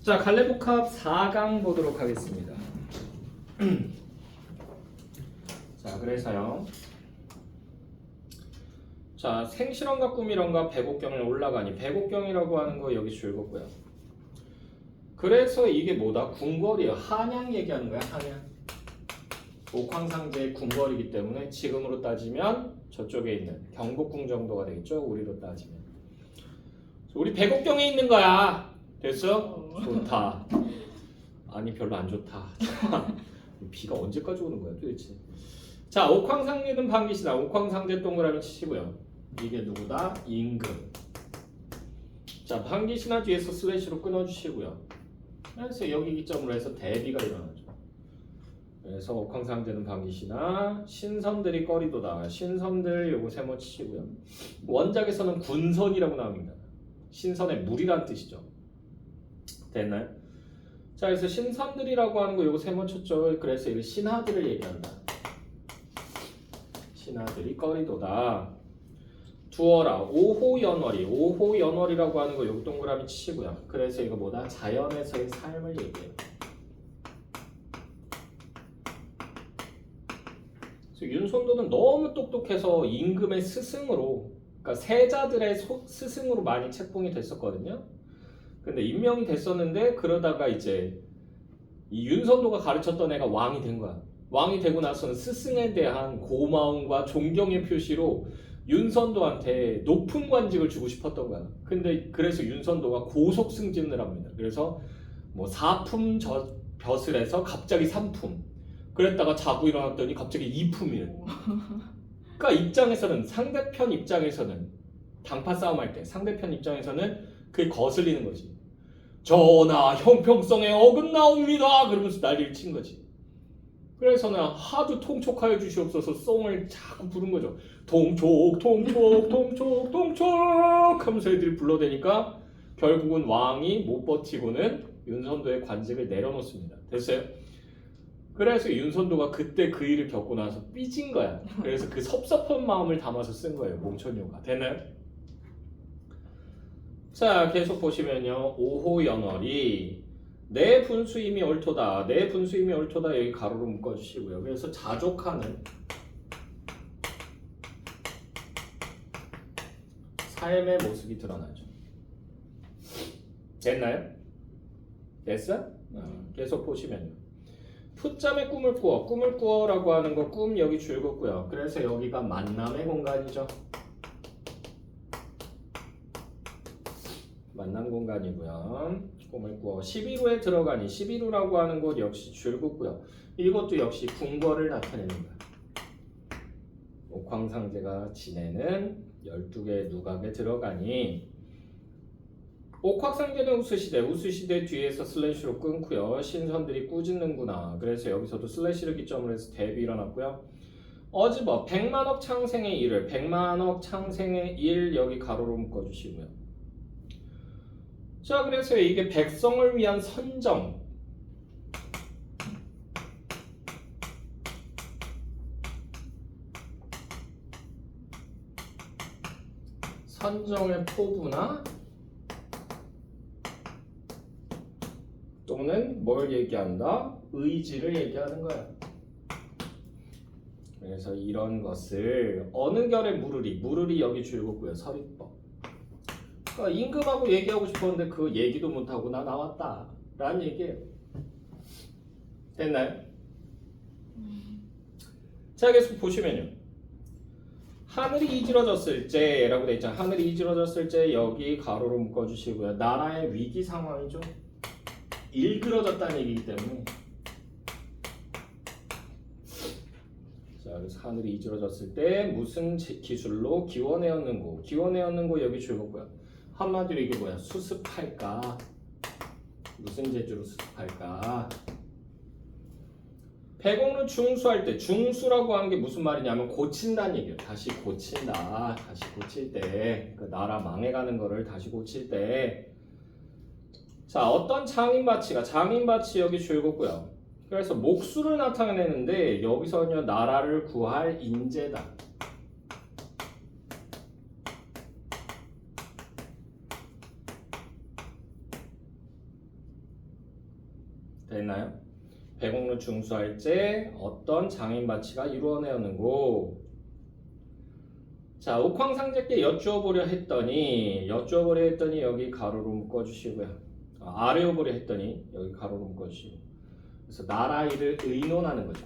자, 갈래복합 4강 보도록 하겠습니다. 자, 그래서요. 자, 생실험과 꿈이론과 백옥경을 올라가니 백옥경이라고 하는 거 여기 줄거고요. 그래서 이게 뭐다? 궁궐이에요. 한양 얘기하는 거야, 한양. 옥황상제의 궁궐이기 때문에 지금으로 따지면 저쪽에 있는 경복궁 정도가 되겠죠, 우리로 따지면. 우리 백옥경에 있는 거야. 됐어? 좋다. 아니 별로 안 좋다. 비가 언제까지 오는 거야 도대체. 자, 옥황상제는 방기시다. 옥황상제 동그라미 치시고요. 이게 누구다? 임금. 자, 방기시나 뒤에서 슬래시로 끊어주시고요. 그래서 여기 기점으로 해서 대비가 일어나죠. 그래서 옥황상제는 방기시나 신선들이 꺼리도다. 신선들 요거 세모 치시고요. 원작에서는 군선이라고 나옵니다. 신선의 물이란 뜻이죠. 됐나요? 자, 그래서 신선들이라고 하는 거 요거 세모 쳤죠. 그래서 이거 신하들을 얘기한다. 신하들이 꺼리도다. 두어라. 오호연월이. 오호연월이라고 하는 거 요거 동그라미 치시고요. 그래서 이거 뭐다? 자연에서의 삶을 얘기해요. 그래서 윤손도는 너무 똑똑해서 임금의 스승으로, 그러니까 세자들의 스승으로 많이 책봉이 됐었거든요. 근데 임명이 됐었는데 그러다가 이제 이 윤선도가 가르쳤던 애가 왕이 된 거야. 왕이 되고 나서는 스승에 대한 고마움과 존경의 표시로 윤선도한테 높은 관직을 주고 싶었던 거야. 근데 그래서 윤선도가 고속 승진을 합니다. 그래서 뭐 4품 벼슬에서 갑자기 3품. 그랬다가 자고 일어났더니 갑자기 2품이래. 그러니까 입장에서는, 상대편 입장에서는, 당파 싸움할 때 상대편 입장에서는 그게 거슬리는 거지. 전하, 형평성에 어긋나옵니다. 그러면서 난리를 친 거지. 그래서는 하도 통촉하여 주시옵소서 송을 자꾸 부른 거죠. 통촉, 통촉, 통촉, 통촉 하면서 애들이 불러대니까 결국은 왕이 못 버티고는 윤선도의 관직을 내려놓습니다. 됐어요? 그래서 윤선도가 그때 그 일을 겪고 나서 삐진 거야. 그래서 그 섭섭한 마음을 담아서 쓴 거예요. 몽천요가. 됐나요? 자, 계속 보시면요. 오호연월이 내 분수임이 옳도다. 내 분수임이 옳도다. 여기 가로로 묶어주시고요. 그래서 자족하는 삶의 모습이 드러나죠. 됐나요? 됐어? 계속 보시면요. 풋잠에 꿈을 꾸어. 꿈을 꾸어라고 하는 거 꿈 여기 줄긋고요. 그래서 여기가 만남의 공간이죠. 만남 공간이고요. 꿈을 꾸어. 11호에 들어가니 11호라고 하는 곳 역시 줄긋고요. 이것도 역시 궁궐을 나타냅니다. 옥황상제가 지내는 12개의 누각에 들어가니 옥황상제는 우수시대. 우수시대 뒤에서 슬래시로 끊고요. 신선들이 꾸짖는구나. 그래서 여기서도 슬래시를 기점으로 해서 대비 일어났고요. 어지버 100만억 창생의 일을 100만억 창생의 일 여기 가로로 묶어주시고요. 자, 그래서 이게 백성을 위한 선정. 선정의 포부나 또는 뭘 얘기한다? 의지를 얘기하는 거야. 그래서 이런 것을 어느 결에 무르리 여기 줄긋고요. 서리법. 그러니까 임금하고 얘기하고 싶었는데 그 얘기도 못하고 나 나왔다 라는 얘기예요. 됐나요? 자, 계속 보시면요. 하늘이 이지러졌을 때 라고 돼 있잖아요. 하늘이 이지러졌을 때 여기 가로로 묶어주시고요. 나라의 위기 상황이죠. 일그러졌다는 얘기이기 때문에. 자, 그래서 하늘이 이지러졌을 때 무슨 기술로 기원해었는고. 기원해었는고 여기 줄거고요. 한마디로 이게 뭐야? 수습할까? 무슨 재주로 수습할까? 백옥로 중수할 때, 중수라고 하는 게 무슨 말이냐면 고친다는 얘기예요. 다시 고친다. 다시 고칠 때, 그 나라 망해가는 거를 다시 고칠 때. 자, 어떤 장인바치가, 장인바치 여기 줄거고요. 그래서 목수를 나타내는데 여기서는요, 나라를 구할 인재다. 됐나요? 백옥루 중수할제 어떤 장인바치가 이루어내었는고. 자, 옥황상제께 여쭈어보려 했더니 여기 가로로 묶어주시고요. 아뢰어보려 했더니 여기 가로로 묶어주시고. 그래서 나라일을 의논하는 거죠.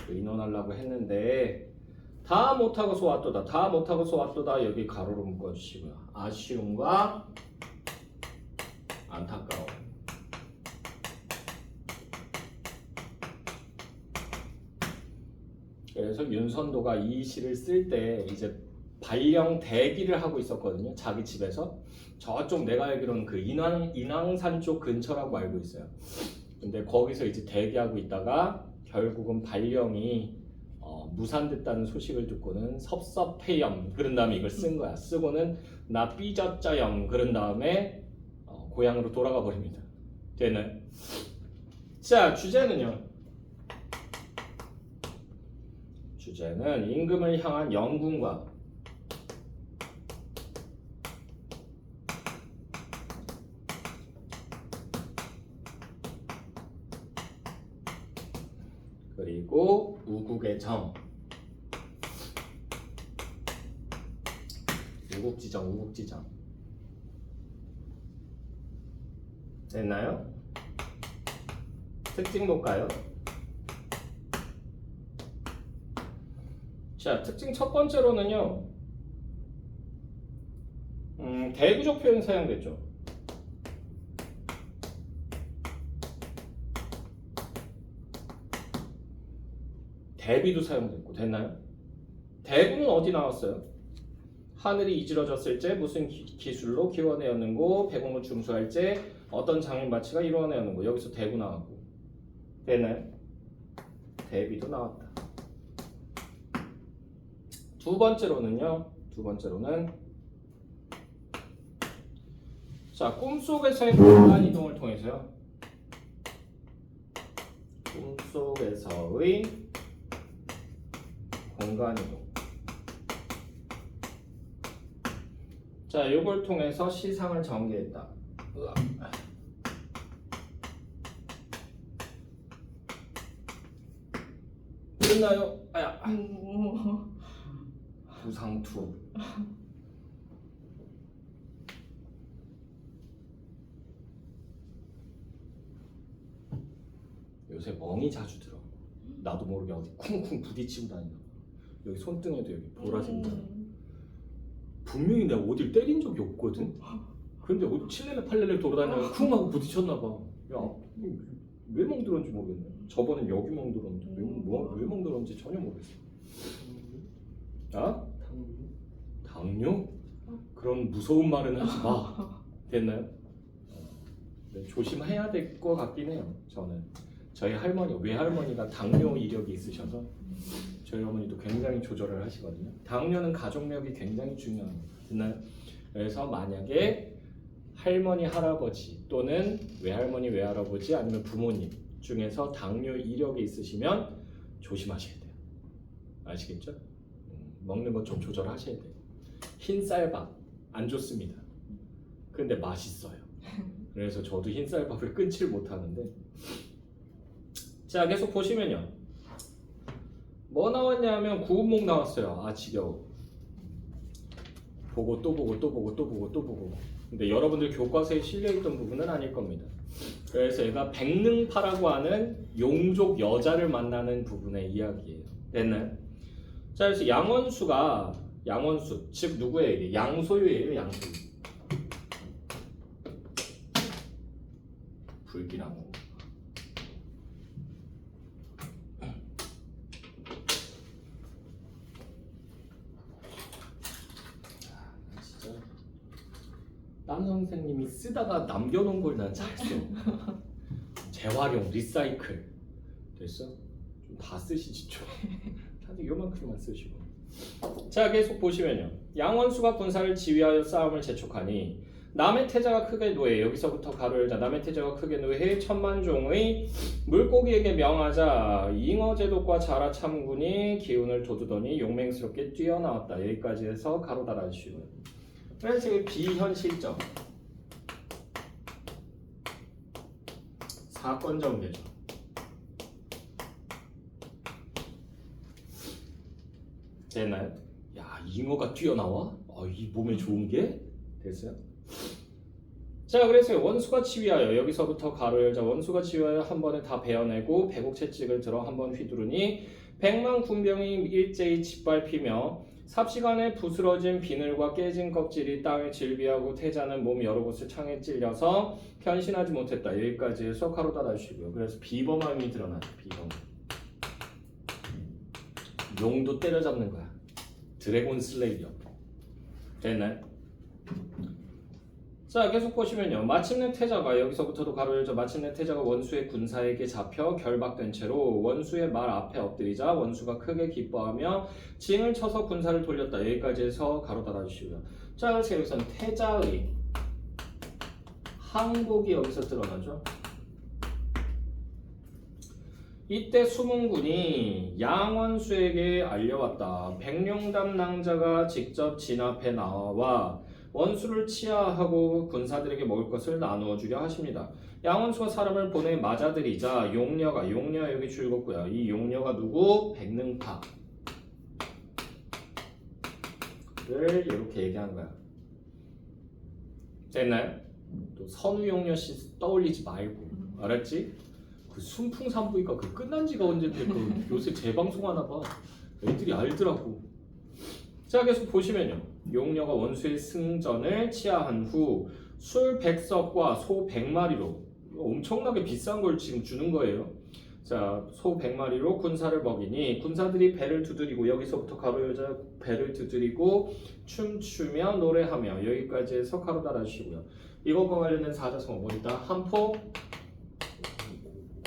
의논하려고 했는데 다 못하고 소왔도다 여기 가로로 묶어주시고요. 아쉬움과 안타까움. 그래서 윤선도가 이 시를 쓸 때 이제 발령 대기를 하고 있었거든요. 자기 집에서. 저쪽 내가 알기로는 그 인왕산 쪽 근처라고 알고 있어요. 근데 거기서 이제 대기하고 있다가 결국은 발령이 무산됐다는 소식을 듣고는 섭섭해염 그런 다음에 이걸 쓴 거야. 쓰고는 나 삐졌자염 그런 다음에 고향으로 돌아가 버립니다. 되나요? 자, 주제는요. 주제는 임금을 향한 영군과 그리고 우국의 정, 우국지정 됐나요? 특징 볼까요? 자, 특징 첫 번째로는요, 대구적 표현 사용됐죠. 대비도 사용됐고. 됐나요? 대구는 어디 나왔어요? 하늘이 이지러졌을 때 무슨 기술로 키워내었는고, 백옥루 중수할 때 어떤 장인바치가 이루어내었는고. 여기서 대구 나왔고. 됐나요? 대비도 나왔다. 두 번째로는 자, 꿈속에서의 공간 이동을 통해서요. 꿈속에서의 공간 이동. 자, 요걸 통해서 시상을 전개했다. 끝나요? 아야. 부상투. 요새 멍이 자주 들어. 나도 모르게 어디 쿵쿵 부딪히고 다닌다. 여기 손등에도 여기 보라색. 분명히 내가 어딜 때린 적이 없거든. 근데 어디 칠레레 팔레레 돌아다니다가 쿵 하고 부딪혔나 봐. 야, 왜 멍들었는지 모르겠네. 저번엔 여기 멍들었는데 왜 멍들었는지 전혀 모르겠어. 아? 당뇨? 그런 무서운 말은 하지 마. 됐나요? 네, 조심해야 될 것 같긴 해요. 저는 저희 외할머니가 당뇨 이력이 있으셔서 저희 어머니도 굉장히 조절을 하시거든요. 당뇨는 가족력이 굉장히 중요합니다. 됐나요? 그래서 만약에 할머니, 할아버지 또는 외할머니, 외할아버지 아니면 부모님 중에서 당뇨 이력이 있으시면 조심하셔야 돼요. 아시겠죠? 먹는 것 좀 조절하셔야 돼요. 흰쌀밥 안 좋습니다. 근데 맛있어요. 그래서 저도 흰쌀밥을 끊질 못하는데. 자, 계속 보시면요. 뭐 나왔냐면 구운목 나왔어요. 아, 지겨워. 보고 또 보고. 근데 여러분들 교과서에 실려있던 부분은 아닐 겁니다. 그래서 얘가 백능파라고 하는 용족 여자를 만나는 부분의 이야기예요. 됐나요? 자, 그래서 양원수 즉 누구예요? 이게 양소유예요. 양소유. 불길하고. 진짜 땀 선생님이 쓰다가 남겨놓은 걸 난 잘 써. 재활용, 리사이클. 됐어? 좀 다 쓰시지 좀. 다들 요만큼만 쓰시고. 자, 계속 보시면요. 양원수가 군사를 지휘하여 싸움을 재촉하니 남의 태자가 크게 노해. 여기서부터 가로 열자. 남의 태자가 크게 노해 천만종의 물고기에게 명하자. 잉어제독과 자라 참군이 기운을 돋우더니 용맹스럽게 뛰어나왔다. 여기까지 해서 가로 달아주시고요. 그래서 지금 비현실적. 다 건져오면 되죠. 됐나요? 야, 잉어가 뛰어나와? 이 몸에 좋은 게? 됐어요? 자, 그래서 원수가 치위하여 여기서부터 가로 열자 원수가 치위하여 한 번에 다 베어내고 배곡 채찍을 들어 한 번 휘두르니 백만 군병이 일제히 짓밟히며 삽시간에 부스러진 비늘과 깨진 껍질이 땅에 질비하고 태자는 몸 여러 곳을 창에 찔려서 변신하지 못했다. 여기까지 해서 가로 닫아주시고요. 그래서 비범함이 드러나요. 비범함. 용도 때려잡는 거야. 드래곤 슬레이어. 됐나요? 자, 계속 보시면요. 마침내 태자가 여기서부터도 가로 열자 마침내 태자가 원수의 군사에게 잡혀 결박된 채로 원수의 말 앞에 엎드리자 원수가 크게 기뻐하며 징을 쳐서 군사를 돌렸다. 여기까지 해서 가로 닫아주시고요. 자, 그래서 여기서는 태자의 항복이 여기서 드러나죠. 이때 수문군이 양원수에게 알려왔다. 백룡담 낭자가 직접 진압해 나와 원수를 치하하고 군사들에게 먹을 것을 나누어 주려 하십니다. 양원수가 사람을 보내 맞아들이자 용녀가 여기 줄었고요. 이 용녀가 누구? 백능파를 이렇게 얘기한 거야. 됐나요? 또 선우용녀씨 떠올리지 말고 알았지? 그 순풍산부인과 그 끝난 지가 언젠데 그 요새 재방송하나 봐. 애들이 알더라고. 자, 계속 보시면요. 용녀가 원수의 승전을 치하한 후 술 100석과 소 100마리로 엄청나게 비싼 걸 지금 주는 거예요. 자, 소 100마리로 군사를 먹이니 군사들이 배를 두드리고 여기서부터 가로 열자 배를 두드리고 춤추며 노래하며 여기까지 해서 가로 닫아주시고요. 이것과 관련된 사자성어 뭐다? 한포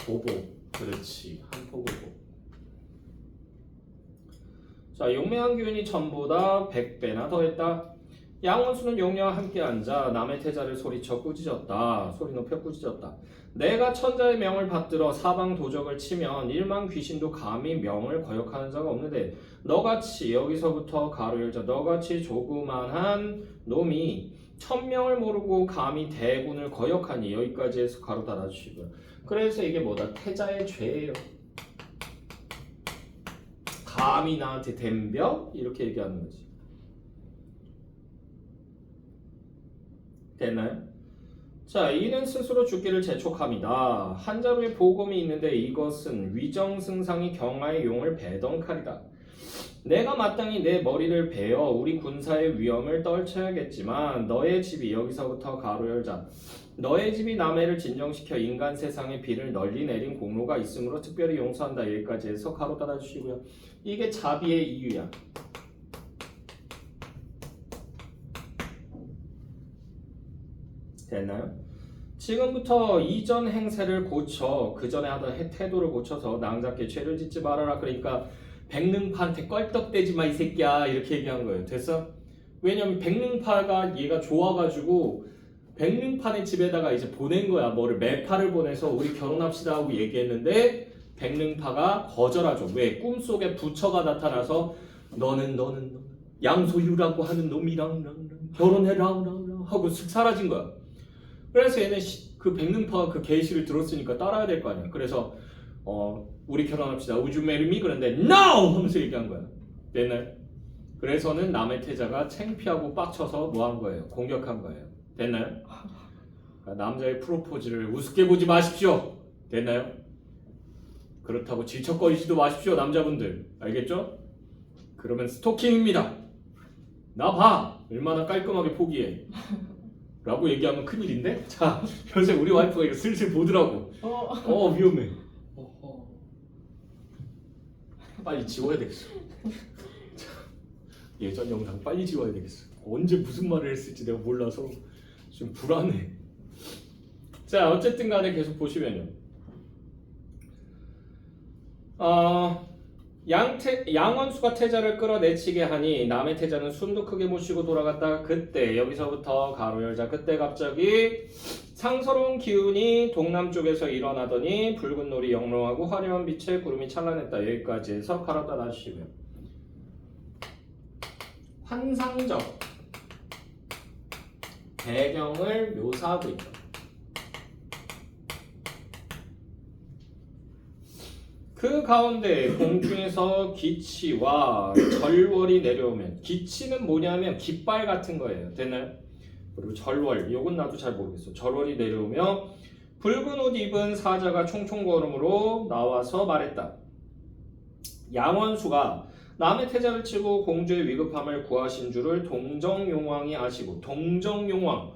고보. 그렇지. 한포 고보. 자, 용맹한 기운이 전보다 100배나 더했다. 양원수는 용녀와 함께 앉아 남의 태자를 소리쳐 꾸짖었다. 소리 높여 꾸짖었다. 내가 천자의 명을 받들어 사방 도적을 치면 일만 귀신도 감히 명을 거역하는 자가 없는데 너같이 여기서부터 가로 열자 너같이 조그만한 놈이 천명을 모르고 감히 대군을 거역하니 여기까지 해서 가로 닫아주시고요. 그래서 이게 뭐다? 태자의 죄예요. 감히 나한테 댐벼? 이렇게 얘기하는 거지. 됐나요? 자, 이는 스스로 죽기를 재촉합니다. 한자로에 보검이 있는데 이것은 위정승상이 경하의 용을 베던 칼이다. 내가 마땅히 내 머리를 베어 우리 군사의 위험을 떨쳐야겠지만 너의 집이 여기서부터 가로 열자 너의 집이 남해를 진정시켜 인간 세상에 비를 널리 내린 공로가 있으므로 특별히 용서한다. 여기까지 해서 가로 닫아주시고요. 이게 자비의 이유야. 됐나요? 지금부터 이전 행세를 고쳐 그 전에 하던 태도를 고쳐서 낭자께 죄를 짓지 말아라. 그러니까 백능파한테 껄떡대지 마 이 새끼야 이렇게 얘기한 거예요. 됐어? 왜냐면 백능파가 얘가 좋아가지고 백능파네 집에다가 이제 보낸 거야. 뭐를 매파를 보내서 우리 결혼합시다 하고 얘기했는데 백능파가 거절하죠. 왜? 꿈속에 부처가 나타나서 너는 양소유라고 하는 놈이랑 결혼해라 하고 슥 사라진 거야. 그래서 얘는 그 백능파가 그 계시를 들었으니까 따라야 될 거 아니야. 그래서 우리 결혼합시다. Would you marry me? 그런데 NO! 하면서 얘기한 거야. 됐나요? 그래서는 남의 태자가 창피하고 빡쳐서 뭐 한 거예요? 공격한 거예요. 됐나요? 그러니까 남자의 프로포즈를 우습게 보지 마십시오. 됐나요? 그렇다고 질척거리지도 마십시오. 남자분들. 알겠죠? 그러면 스토킹입니다. 나 봐! 얼마나 깔끔하게 포기해. 라고 얘기하면 큰일인데? 자, 요새 우리 와이프가 이거 슬슬 보더라고. 위험해. 빨리 지워야 되겠어. 예전 영상 빨리 지워야 되겠어. 언제 무슨 말을 했을지 내가 몰라서 좀 불안해. 자, 어쨌든 간에 계속 보시면요. 양원수가 태자를 끌어내치게 하니 남의 태자는 숨도 크게 못 쉬고 돌아갔다. 그때 여기서부터 가로 열자 그때 갑자기 상서로운 기운이 동남쪽에서 일어나더니 붉은 놀이 영롱하고 화려한 빛에 구름이 찬란했다. 여기까지 해서 가로 닫아주시고요. 환상적 배경을 묘사하고 있다. 그 가운데 공중에서 기치와 절월이 내려오면 기치는 뭐냐면 깃발 같은 거예요. 되나요? 그리고 절월, 요건 나도 잘 모르겠어. 절월이 내려오며 붉은 옷 입은 사자가 총총걸음으로 나와서 말했다. 양원수가 남의 태자를 치고 공주의 위급함을 구하신 줄을 동정용왕이 아시고 동정용왕,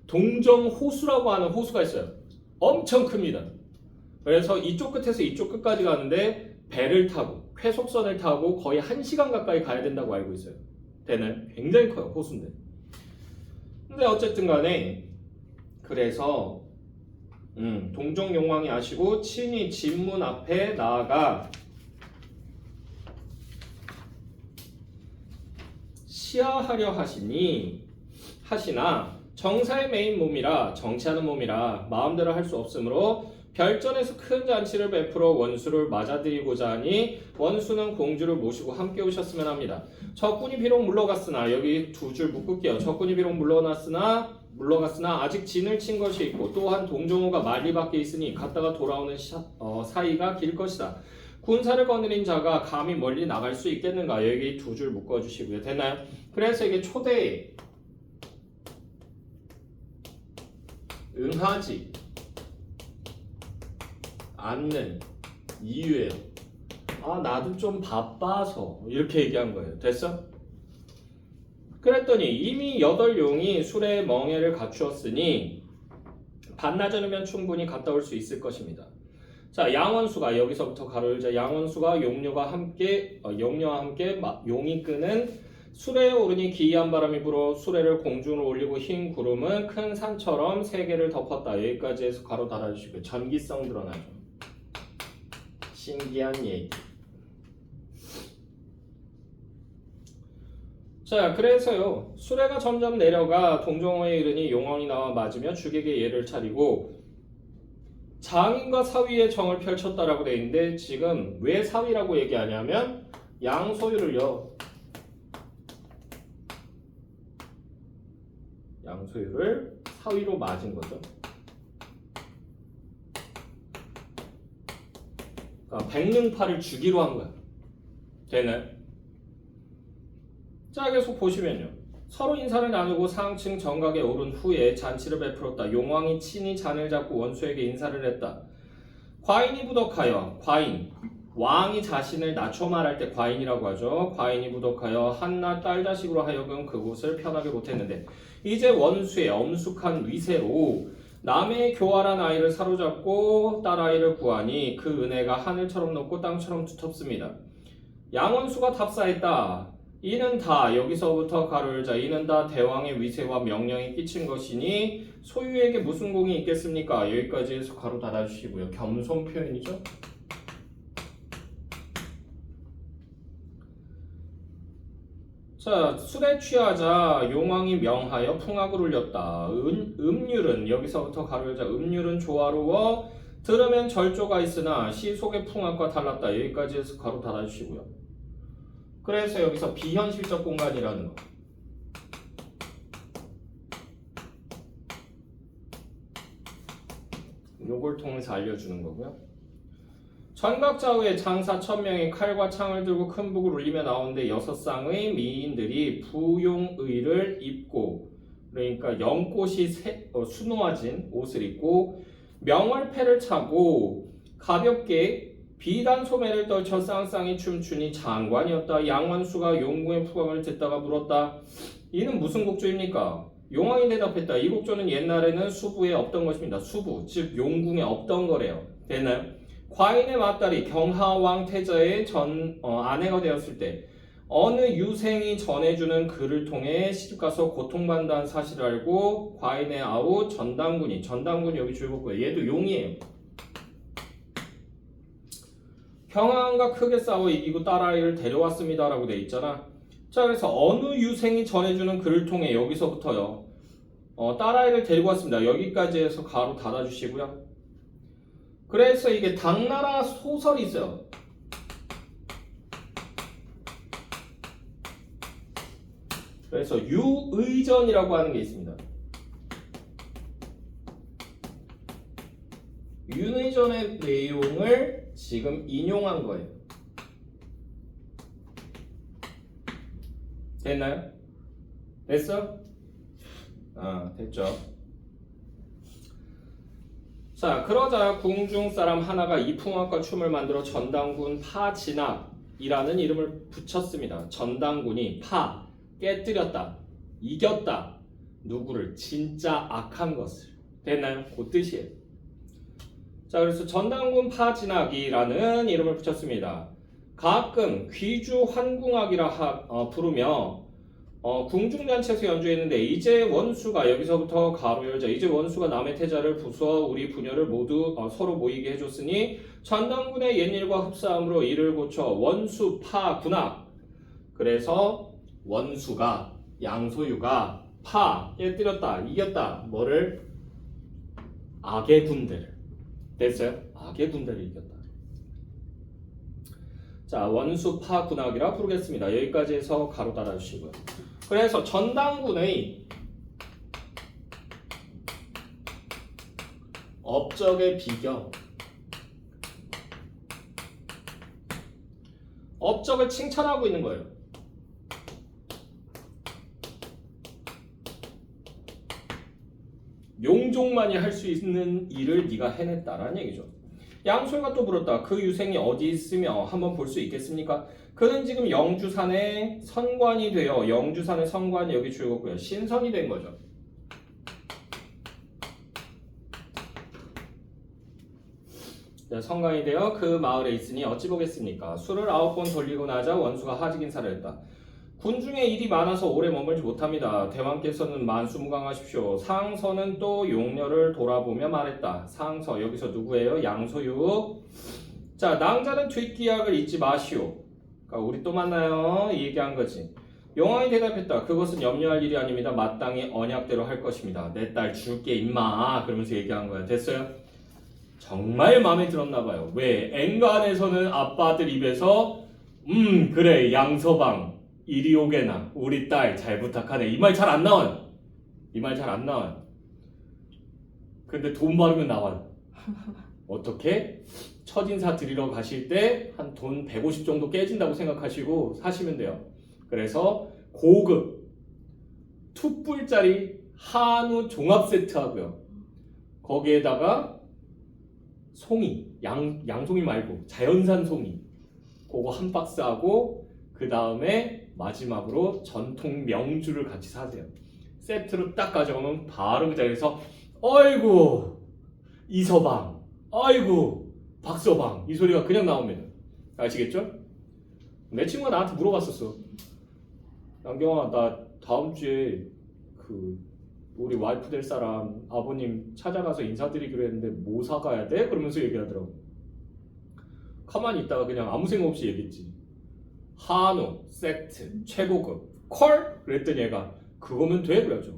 동정호수라고 하는 호수가 있어요. 엄청 큽니다. 그래서 이쪽 끝에서 이쪽 끝까지 가는데 배를 타고 쾌속선을 타고 거의 1시간 가까이 가야 된다고 알고 있어요. 배는 굉장히 커요. 호수인데. 근데 어쨌든 간에 그래서 동정용왕이 아시고 친히 진문 앞에 나아가 시하하려 하시나 정사의 메인 몸이라 정치하는 몸이라 마음대로 할 수 없으므로 별전에서 큰 잔치를 베풀어 원수를 맞아들이고자 하니 원수는 공주를 모시고 함께 오셨으면 합니다. 적군이 비록 물러갔으나 여기 두 줄 묶을게요. 적군이 비록 물러갔으나 아직 진을 친 것이 있고 또한 동정호가 만리 밖에 있으니 갔다가 돌아오는 사이가 길 것이다. 군사를 거느린 자가 감히 멀리 나갈 수 있겠는가? 여기 두 줄 묶어주시고요. 됐나요? 그래서 이게 초대에 응하지 않는 이유예요. 아, 나도 좀 바빠서 이렇게 얘기한 거예요. 됐어? 그랬더니 이미 8용이 술의 멍에를 갖추었으니 반나절이면 충분히 갔다 올 수 있을 것입니다. 자, 양원수가 여기서부터 가로 열자. 양원수가 용녀와 함께 용이 끄는 수레에 오르니 기이한 바람이 불어 수레를 공중으로 올리고 흰 구름은 큰 산처럼 세계를 덮었다. 여기까지 해서 가로 달아주시고 전기성 드러나죠. 신기한 얘기. 자, 그래서요. 수레가 점점 내려가 동정호에 이르니 용왕이 나와 맞으며 주객의 예를 차리고 장인과 사위의 정을 펼쳤다라고 되어 있는데 지금 왜 사위라고 얘기하냐면 양소유를 사위로 맞은 거죠. 그러니까 백능파를 주기로 한 거야. 되나요? 자, 계속 보시면요. 서로 인사를 나누고 상층 정각에 오른 후에 잔치를 베풀었다. 용왕이 친히 잔을 잡고 원수에게 인사를 했다. 과인이 부덕하여, 왕이 자신을 낮춰 말할 때 과인이라고 하죠. 과인이 부덕하여 한낱 딸 자식으로 하여금 그곳을 편하게 못했는데 이제 원수의 엄숙한 위세로 남의 교활한 아이를 사로잡고 딸아이를 구하니 그 은혜가 하늘처럼 높고 땅처럼 두텁습니다. 양원수가 답사했다. 이는 다 여기서부터 가로 열자. 이는 다 대왕의 위세와 명령이 끼친 것이니 소유에게 무슨 공이 있겠습니까? 여기까지 해서 가로 닫아주시고요. 겸손 표현이죠. 자, 술에 취하자 용왕이 명하여 풍악을 울렸다. 음률은 여기서부터 가로 열자. 음률은 조화로워 들으면 절조가 있으나 시 속의 풍악과 달랐다. 여기까지 해서 가로 닫아주시고요. 그래서 여기서 비현실적 공간이라는 거. 요걸 통해서 알려주는 거고요. 전각좌우에 장사 1000명이 칼과 창을 들고 큰 북을 울리며 나오는데 6쌍의 미인들이 부용의를 입고 그러니까 연꽃이 수놓아진 옷을 입고 명월패를 차고 가볍게 비단 소매를 떨쳐 쌍쌍이 춤추니 장관이었다. 양원수가 용궁의 풍악을 듣다가 물었다. 이는 무슨 곡조입니까? 용왕이 대답했다. 이 곡조는 옛날에는 수부에 없던 것입니다. 수부, 즉 용궁에 없던 거래요. 됐나요? 과인의 맏딸이 경하왕 태자의 아내가 되었을 때 어느 유생이 전해주는 글을 통해 시집가서 고통받는다는 사실을 알고 과인의 아우 전당군이 여기 줄긋고요. 얘도 용이에요. 경하왕과 크게 싸워 이기고 딸아이를 데려왔습니다 라고 돼 있잖아. 자, 그래서 어느 유생이 전해주는 글을 통해 여기서부터요 딸아이를 데리고 왔습니다. 여기까지 해서 가로 닫아주시고요. 그래서 이게 당나라 소설이 있어요. 그래서 유의전이라고 하는 게 있습니다. 윤의전의 내용을 지금 인용한 거예요. 됐나요? 됐어? 됐죠. 자, 그러자 궁중 사람 하나가 이풍악과 춤을 만들어 전당군 파진압이라는 이름을 붙였습니다. 전당군이 깨뜨렸다, 이겼다. 누구를? 진짜 악한 것을. 됐나요? 그 뜻이에요. 자, 그래서 전당군 파진악이라는 이름을 붙였습니다. 가끔 귀주 환궁악이라 부르며 궁중잔치에서 연주했는데 이제 원수가 여기서부터 가로 열자 이제 원수가 남의 태자를 부수어 우리 부녀를 모두 서로 모이게 해줬으니 전당군의 옛일과 흡사함으로 이를 고쳐 원수 파군악. 그래서 원수가 양소유가 깨뜨렸다 이겼다. 뭐를? 악의 군대를. 됐어요? 악의 군대를 이겼다. 자, 원수 파군악이라 부르겠습니다. 여기까지 해서 가로 달아주시고요. 그래서 전당군의 업적의 비경, 업적을 칭찬하고 있는 거예요. 용종만이 할 수 있는 일을 네가 해냈다라는 얘기죠. 양소유가 또 물었다. 그 유생이 어디 있으며 한번 볼 수 있겠습니까? 그는 지금 영주산의 선관이 되어 영주산의 선관이 여기 죽었고요. 신선이 된 거죠. 선관이 되어 그 마을에 있으니 어찌 보겠습니까? 수를 9번 돌리고 나자 원수가 하직 인사를 했다. 군중에 일이 많아서 오래 머물지 못합니다. 대왕께서는 만수무강하십시오. 상서는 또 용녀를 돌아보며 말했다. 상서 여기서 누구예요? 양소유. 자, 낭자는 뒷기약을 잊지 마시오. 그러니까 우리 또 만나요. 이 얘기한 거지. 용왕이 대답했다. 그것은 염려할 일이 아닙니다. 마땅히 언약대로 할 것입니다. 내 딸 줄게 임마. 그러면서 얘기한 거야. 됐어요? 정말 마음에 들었나 봐요. 왜? 엔간에서는 아빠들 입에서 그래 양서방 이리 오게나 우리 딸 잘 부탁하네 이 말 잘 안 나와요. 이 말 잘 안 나와요. 근데 돈 받으면 나와요. 어떻게? 첫인사 드리러 가실 때 한 돈 150 정도 깨진다고 생각하시고 사시면 돼요. 그래서 고급 툭불짜리 한우 종합 세트 하고요. 거기에다가 송이, 양송이 말고 자연산 송이 그거 한 박스 하고 그 다음에 마지막으로 전통 명주를 같이 사세요. 세트로 딱 가져오면 바로 그 자리에서 어이구 이서방, 어이구 박서방 이 소리가 그냥 나옵니다. 아시겠죠? 내 친구가 나한테 물어봤었어. 양경아 나 다음 주에 그 우리 와이프 될 사람 아버님 찾아가서 인사드리기로 했는데 뭐 사가야 돼? 그러면서 얘기하더라고. 가만히 있다가 그냥 아무 생각 없이 얘기했지. 한우 세트 최고급 콜? 그랬더니 얘가 그거면 돼? 그래가지고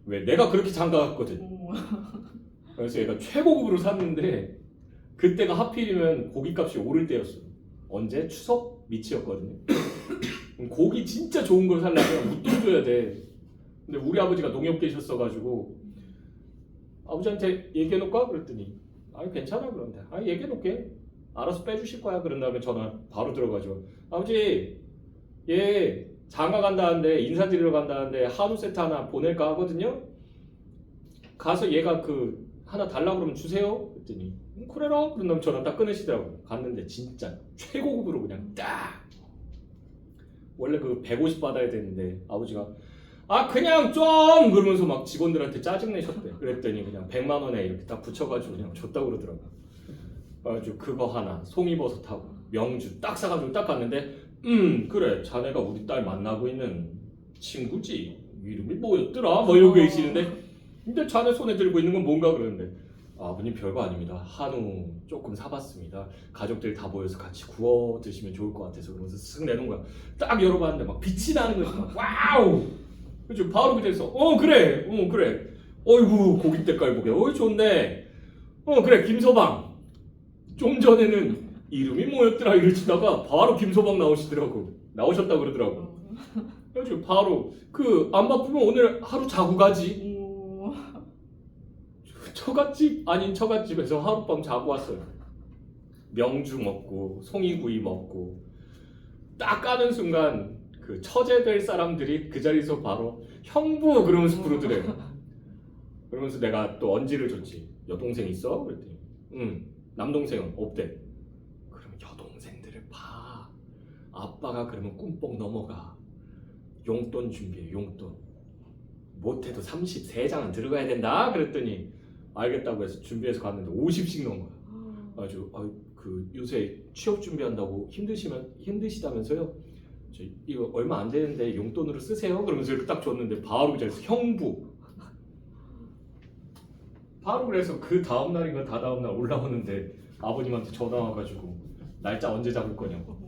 왜? 내가 그렇게 장가갔거든. 그래서 얘가 최고급으로 샀는데 그때가 하필이면 고기값이 오를 때였어. 언제? 추석 밑이었거든요. 고기 진짜 좋은 걸 살려면 웃돈 줘야 돼. 근데 우리 아버지가 농협계셨어가지고 아버지한테 얘기해놓을까? 그랬더니 아니 괜찮아 그런데 아니 얘기해놓을게 알아서 빼주실 거야. 그런 다음에 전화 바로 들어가죠. 아버지 얘 장가 간다는데 인사드리러 간다는데 한우 세트 하나 보낼까 하거든요. 가서 얘가 그 하나 달라고 그러면 주세요. 그랬더니 그래라. 그런 다음에 전화 딱 끊으시더라고요. 갔는데 진짜 최고급으로 그냥 딱 원래 그 150 받아야 되는데 아버지가 아 그냥 좀 그러면서 막 직원들한테 짜증내셨대. 그랬더니 그냥 100만 원에 이렇게 딱 붙여가지고 그냥 줬다고 그러더라고. 그래가지고 그거 하나 송이버섯하고 명주 딱 사가지고 딱 갔는데 그래 자네가 우리 딸 만나고 있는 친구지 이름이 뭐였더라 뭐 이러고 계시는데 근데 자네 손에 들고 있는 건 뭔가 그러는데 아버님 별거 아닙니다. 한우 조금 사봤습니다. 가족들 다 모여서 같이 구워 드시면 좋을 것 같아서 그러면서 쓱 내놓은 거야. 딱 열어봤는데 막 빛이 나는 거야. 와우. 그죠? 바로 그래서 그래 그래 어이구 고기 때깔 보게 좋네 그래 김서방 좀 전에는 이름이 뭐였더라 이러시다가 바로 김서방 나오셨다고 그러더라고. 그래가지고 바로 그 안 바쁘면 오늘 하루 자고 가지. 처갓집 아닌 처갓집에서 하룻밤 자고 왔어요. 명주 먹고 송이구이 먹고 딱 까는 순간 그 처제 될 사람들이 그 자리에서 바로 형부 그러면서 부르더래요. 그러면서 내가 또 언지를 줬지. 여동생 있어? 그랬더니 응. 남동생은 없대. 그러면 여동생들을 봐. 아빠가 그러면 꿈뻑 넘어가. 용돈 준비해. 용돈. 못해도 33장은 들어가야 된다. 그랬더니 알겠다고 해서 준비해서 갔는데 50씩 넣은 거야. 아주 그 요새 취업 준비한다고 힘드시다면서요? 저 이거 얼마 안 되는데 용돈으로 쓰세요. 그러면서 이렇게 딱 줬는데 바로 그 자리에서 형부. 바로 그래서 그 다음 날인가 다다음 날 올라오는데 아버님한테 전화 와가지고 날짜 언제 잡을 거냐고.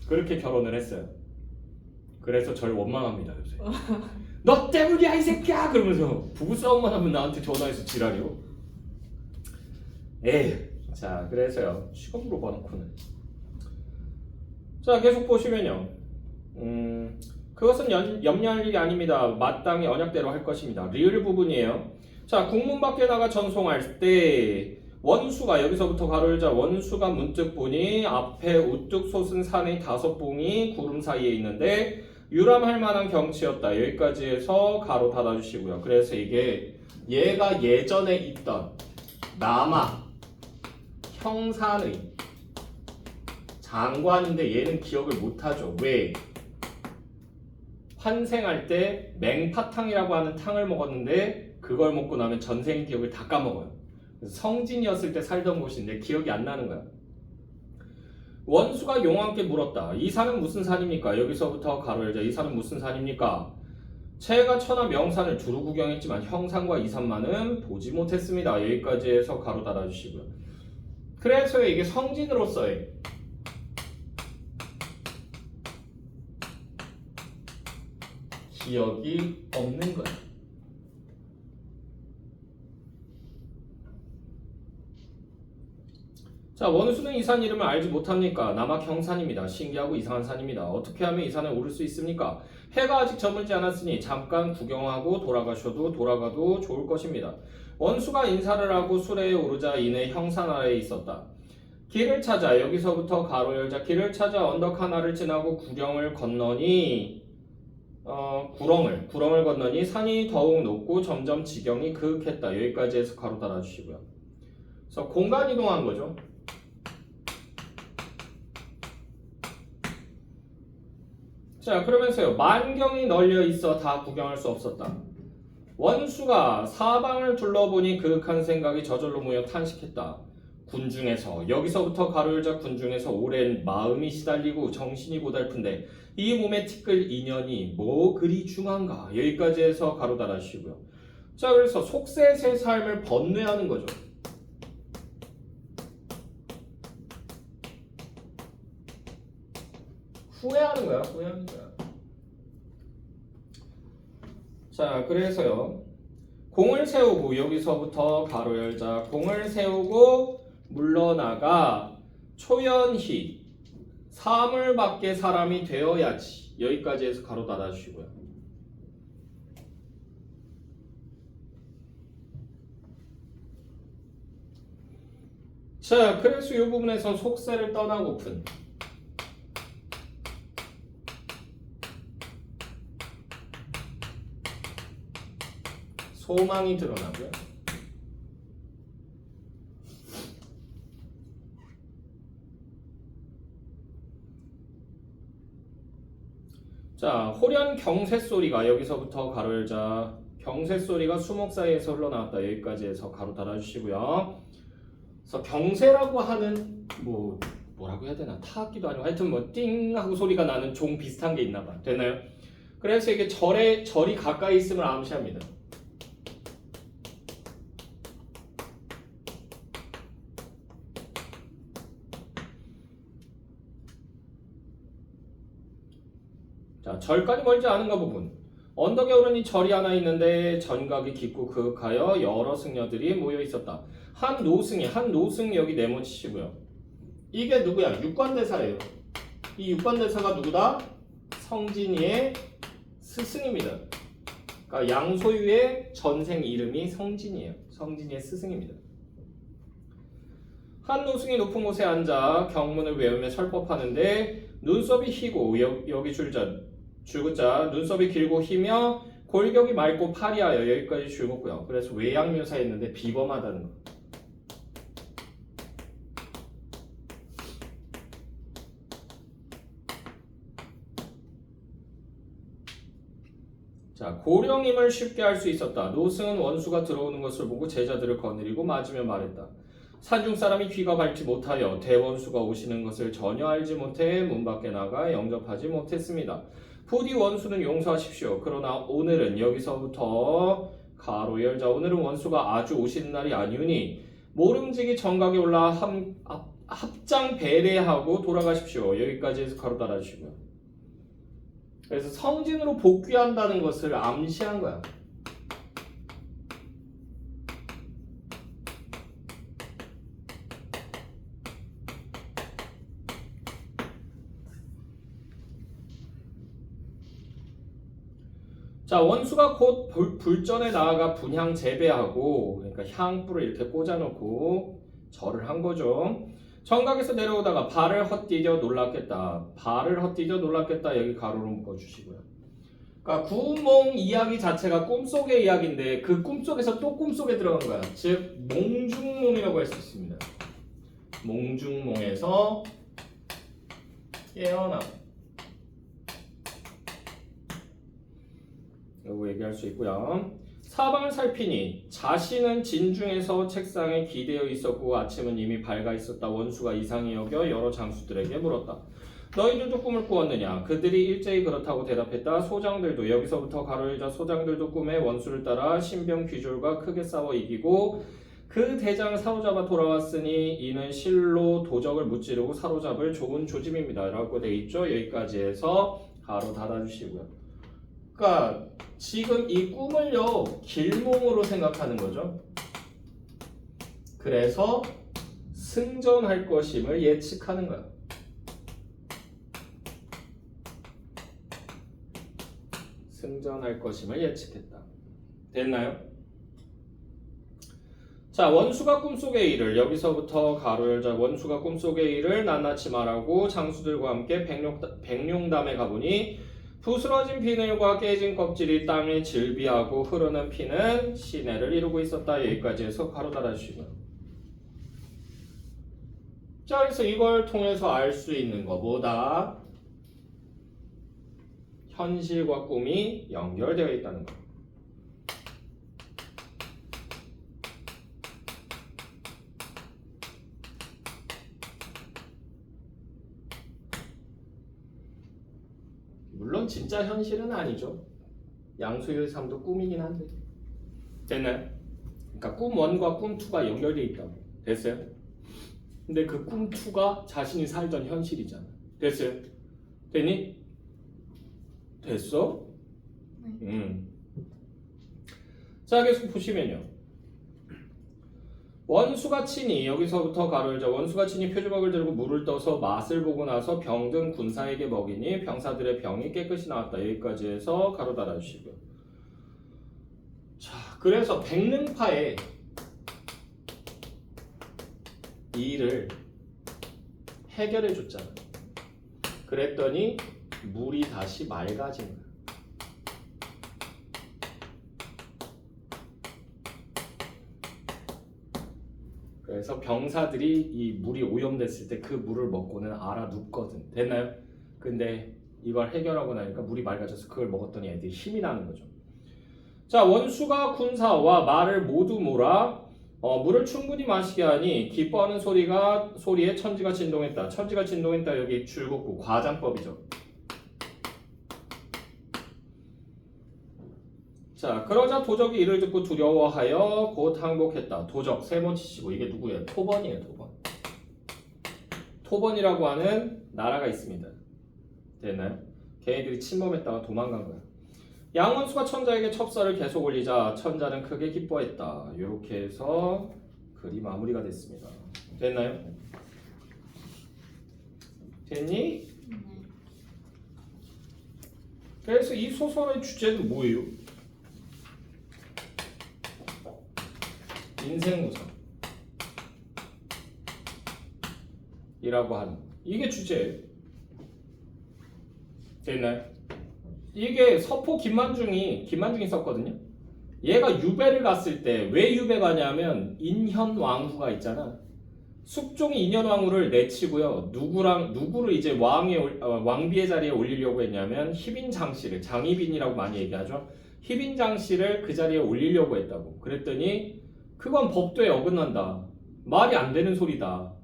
그렇게 결혼을 했어요. 그래서 저를 원망합니다 요새. 너 때문이야 이 새끼야! 그러면서 부부싸움만 하면 나한테 전화해서 지랄이요. 자 그래서요 시험 물어봐놓고는. 자 계속 보시면요. 그것은 염려할 일이 아닙니다. 마땅히 언약대로 할 것입니다. 리을 부분이에요. 자 국문 밖에 나가 전송할 때 원수가 여기서부터 가로 열자 원수가 문득 보니 앞에 우뚝 솟은 산의 5봉이 구름 사이에 있는데 유람할 만한 경치였다. 여기까지 해서 가로 닫아주시고요. 그래서 이게 얘가 예전에 있던 남아 형산의 장관인데 얘는 기억을 못하죠. 왜? 환생할 때 맹파탕이라고 하는 탕을 먹었는데 그걸 먹고 나면 전생 기억을 다 까먹어요. 그래서 성진이었을 때 살던 곳인데 기억이 안 나는 거야. 원수가 용왕께 물었다. 이 산은 무슨 산입니까? 여기서부터 가로 열자. 이 산은 무슨 산입니까? 체가 천하 명산을 두루 구경했지만 형산과 이 산만은 보지 못했습니다. 여기까지 해서 가로 닫아주시고요. 그래서 이게 성진으로서의 기억이 없는 거야. 자 원수는 이 산 이름을 알지 못합니까? 남악 형산입니다. 신기하고 이상한 산입니다. 어떻게 하면 이 산에 오를 수 있습니까? 해가 아직 저물지 않았으니 잠깐 구경하고 돌아가도 좋을 것입니다. 원수가 인사를 하고 수레에 오르자 이내 형산 아래에 있었다. 길을 찾아 여기서부터 가로 열자 길을 찾아 언덕 하나를 지나고 구령을 건너니 구렁을 건너니 산이 더욱 높고 점점 지경이 그윽했다. 여기까지 해서 가로 닫아주시고요. 그래서 공간 이동한 거죠. 자 그러면서요. 만경이 널려 있어 다 구경할 수 없었다. 원수가 사방을 둘러보니 그윽한 생각이 저절로 모여 탄식했다. 군중에서 여기서부터 가로 열자 군중에서 오랜 마음이 시달리고 정신이 고달픈데 이 몸에 티끌 인연이 뭐 그리 중한가. 여기까지 해서 가로 닫아주시고요. 자 그래서 속세의 삶을 번뇌하는 거죠. 후회하는 거야. 후회하는 거야. 자 그래서요. 공을 세우고 여기서부터 가로 열자 공을 세우고 물러나가 초연히 사물밖에 사람이 되어야지. 여기까지 해서 가로 닫아주시고요. 자 그래서 이 부분에서 속세를 떠나고픈 소망이 드러나고요. 자 호련 경새 소리가 여기서부터 가로 열자 경새 소리가 수목 사이에서 흘러나왔다. 여기까지 해서 가로 닫아주시고요. 그래서 경새라고 하는 뭐라고 해야 되나 타악기도 아니고 하여튼 뭐 띵 하고 소리가 나는 종 비슷한 게 있나봐. 되나요? 그래서 이게 절이 가까이 있음을 암시합니다. 자, 절까지 멀지 않은가 부분. 언덕에 오르니 절이 하나 있는데 전각이 깊고 그윽하여 여러 승려들이 모여 있었다. 한 노승이 여기 네모치시고요. 이게 누구야? 육관대사예요. 이 육관대사가 누구다? 성진이의 스승입니다. 그러니까 양소유의 전생 이름이 성진이에요. 성진이의 스승입니다. 한 노승이 높은 곳에 앉아 경문을 외우며 설법하는데 눈썹이 희고 여기 줄글자 눈썹이 길고 희며 골격이 맑고 파리하여 여기까지 줄굼고요. 그래서 외양묘사했는데 비범하다는 거. 자, 고령임을 쉽게 알 수 있었다. 노승은 원수가 들어오는 것을 보고 제자들을 거느리고 맞으며 말했다. 산중 사람이 귀가 밝지 못하여 대원수가 오시는 것을 전혀 알지 못해 문 밖에 나가 영접하지 못했습니다. 부디 원수는 용서하십시오. 그러나 오늘은 여기서부터 가로 열자 오늘은 원수가 아주 오시는 날이 아니오니 모름지기 정각에 올라 합장 배례하고 돌아가십시오. 여기까지 해서 가로 달아주시고요. 그래서 성진으로 복귀한다는 것을 암시한 거야. 자, 원수가 곧 불전에 나아가 분향 재배하고, 그러니까 향불을 이렇게 꽂아놓고 절을 한 거죠. 정각에서 내려오다가 발을 헛디뎌 놀랐겠다. 발을 헛디뎌 놀랐겠다. 여기 가로로 묶어주시고요. 그러니까 구몽 이야기 자체가 꿈속의 이야기인데 그 꿈속에서 또 꿈속에 들어간 거야. 즉 몽중몽이라고 할 수 있습니다. 몽중몽에서 깨어남. 라고 얘기할 수 있고요. 사방을 살피니 자신은 진중에서 책상에 기대어 있었고 아침은 이미 밝아 있었다. 원수가 이상히 여겨 여러 장수들에게 물었다. 너희들도 꿈을 꾸었느냐? 그들이 일제히 그렇다고 대답했다. 소장들도 여기서부터 가로열자 소장들도 꿈에 원수를 따라 신병 귀졸과 크게 싸워 이기고 그 대장을 사로잡아 돌아왔으니 이는 실로 도적을 무찌르고 사로잡을 좋은 조짐입니다. 라고 돼 있죠. 여기까지 해서 가로 닫아주시고요. 그러니까 지금 이 꿈을요 길몽으로 생각하는 거죠. 그래서 승전할 것임을 예측하는 거야. 승전할 것임을 예측했다. 됐나요? 자, 원수가 꿈속의 일을 여기서부터 가로 열자 원수가 꿈속의 일을 낱낱이 말하고 장수들과 함께 백룡담에 가보니 부스러진 비늘과 깨진 껍질이 땅에 질비하고 흐르는 피는 시내를 이루고 있었다. 여기까지 해서 가로 달아주시고요. 자, 그래서 이걸 통해서 알 수 있는 거 뭐다? 현실과 꿈이 연결되어 있다는 거. 물론 진짜 현실은 아니죠. 양수의 삶도 꿈이긴 한데. 됐나요? 그러니까 꿈 1과 꿈 2가 연결되어 있다고. 됐어요? 근데 그 꿈 2가 자신이 살던 현실이잖아. 됐어요? 됐니? 됐어? 네. 자, 계속 보시면요. 원수가 치니 여기서부터 가로 열자 원수가 치니 표주먹을 들고 물을 떠서 맛을 보고 나서 병든 군사에게 먹이니 병사들의 병이 깨끗이 나왔다. 여기까지 해서 가로 달아주시고요. 자, 그래서 백릉파에 이 일을 해결해 줬잖아. 그랬더니 물이 다시 맑아진 거야. 그래서 병사들이 이 물이 오염됐을 때 그 물을 먹고는 알아눕거든. 됐나요? 근데 이걸 해결하고 나니까 물이 맑아져서 그걸 먹었더니 애들이 힘이 나는 거죠. 자, 원수가 군사와 말을 모두 몰아 물을 충분히 마시게 하니 기뻐하는 소리에 천지가 진동했다. 천지가 진동했다. 여기 줄긋고 과장법이죠. 자, 그러자 도적이 이를 듣고 두려워하여 곧 항복했다. 도적 세 번 치시고 이게 누구예요? 토번이에요. 토번. 토번이라고 하는 나라가 있습니다. 됐나요? 걔네들이 침범했다가 도망간 거야. 양원수가 천자에게 첩사를 계속 올리자 천자는 크게 기뻐했다. 이렇게 해서 글이 마무리가 됐습니다. 됐나요? 됐니? 그래서 이 소설의 주제는 뭐예요? 인생무상. 이라고 하는 이게 주제예요. 됐나요? 이게 서포 김만중이 썼거든요. 얘가 유배를 갔을 때 왜 유배 가냐면 인현왕후가 있잖아. 숙종이 인현왕후를 내치고요. 누구를 이제 왕비의 자리에 올리려고 했냐면 희빈장씨를, 장희빈이라고 많이 얘기하죠. 희빈장씨를 그 자리에 올리려고 했다고. 그랬더니 그건 법도에 어긋난다. 말이 안 되는 소리다.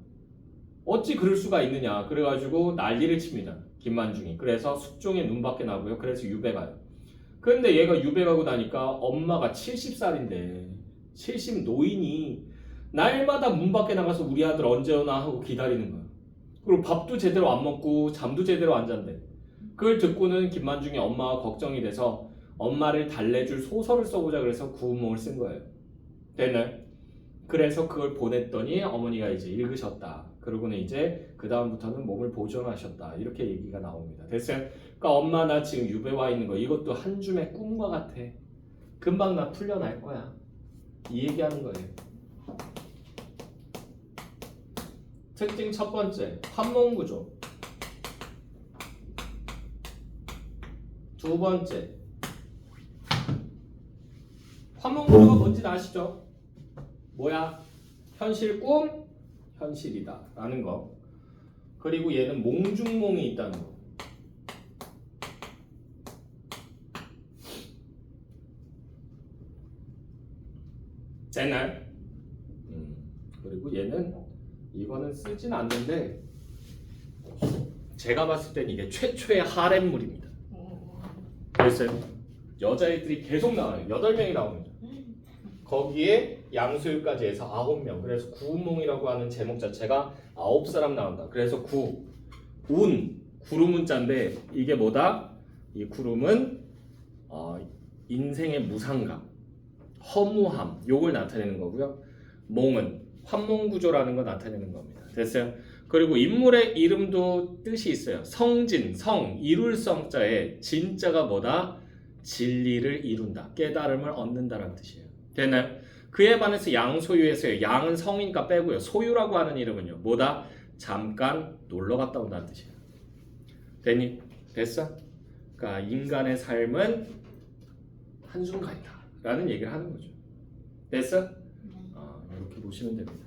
어찌 그럴 수가 있느냐. 그래가지고 난리를 칩니다. 김만중이. 그래서 숙종의 눈밖에 나고요. 그래서 유배 가요. 근데 얘가 유배 가고 나니까 엄마가 70살인데 70 노인이 날마다 문 밖에 나가서 우리 아들 언제 오나 하고 기다리는 거야. 그리고 밥도 제대로 안 먹고 잠도 제대로 안 잔대. 그걸 듣고는 김만중이 엄마가 걱정이 돼서 엄마를 달래줄 소설을 써보자 그래서 구운몽을 쓴 거예요. 됐나요? 그래서 그걸 보냈더니 어머니가 이제 읽으셨다. 그러고는 이제 그 다음부터는 몸을 보존하셨다. 이렇게 얘기가 나옵니다. 됐어요? 그러니까 엄마 나 지금 유배 와 있는 거 이것도 한 줌의 꿈과 같아. 금방 나 풀려날 거야. 이 얘기하는 거예요. 특징 첫 번째, 환몽구조. 두 번째, 환몽구조가 뭔지 아시죠? 뭐야? 현실 꿈, 현실이다 라는 거. 그리고 얘는 몽중몽이 있다는 거. 됐나요? 그리고 얘는 이거는 쓰진 않는데 제가 봤을 땐 이게 최초의 하렘물입니다. 됐어요? 여자애들이 계속 나와요. 8명이 나옵니다. 거기에 양소유까지 해서 9명. 그래서 구운몽이라고 하는 제목 자체가 9사람 나온다. 그래서 구름문자인데 이게 뭐다? 이 구름은 인생의 무상감, 허무함 요걸 나타내는 거고요. 몽은 환몽구조라는 걸 나타내는 겁니다. 됐어요? 그리고 인물의 이름도 뜻이 있어요. 성진, 성, 이룰 성자에 진자가 뭐다? 진리를 이룬다, 깨달음을 얻는다라는 뜻이에요. 됐나요? 그에 반해서 양소유에서요. 양은 성이니까 빼고요. 소유라고 하는 이름은요. 뭐다? 잠깐 놀러 갔다 온다는 뜻이에요. 됐니? 됐어? 그러니까 인간의 삶은 한순간이다 라는 얘기를 하는 거죠. 됐어? 이렇게 보시면 됩니다.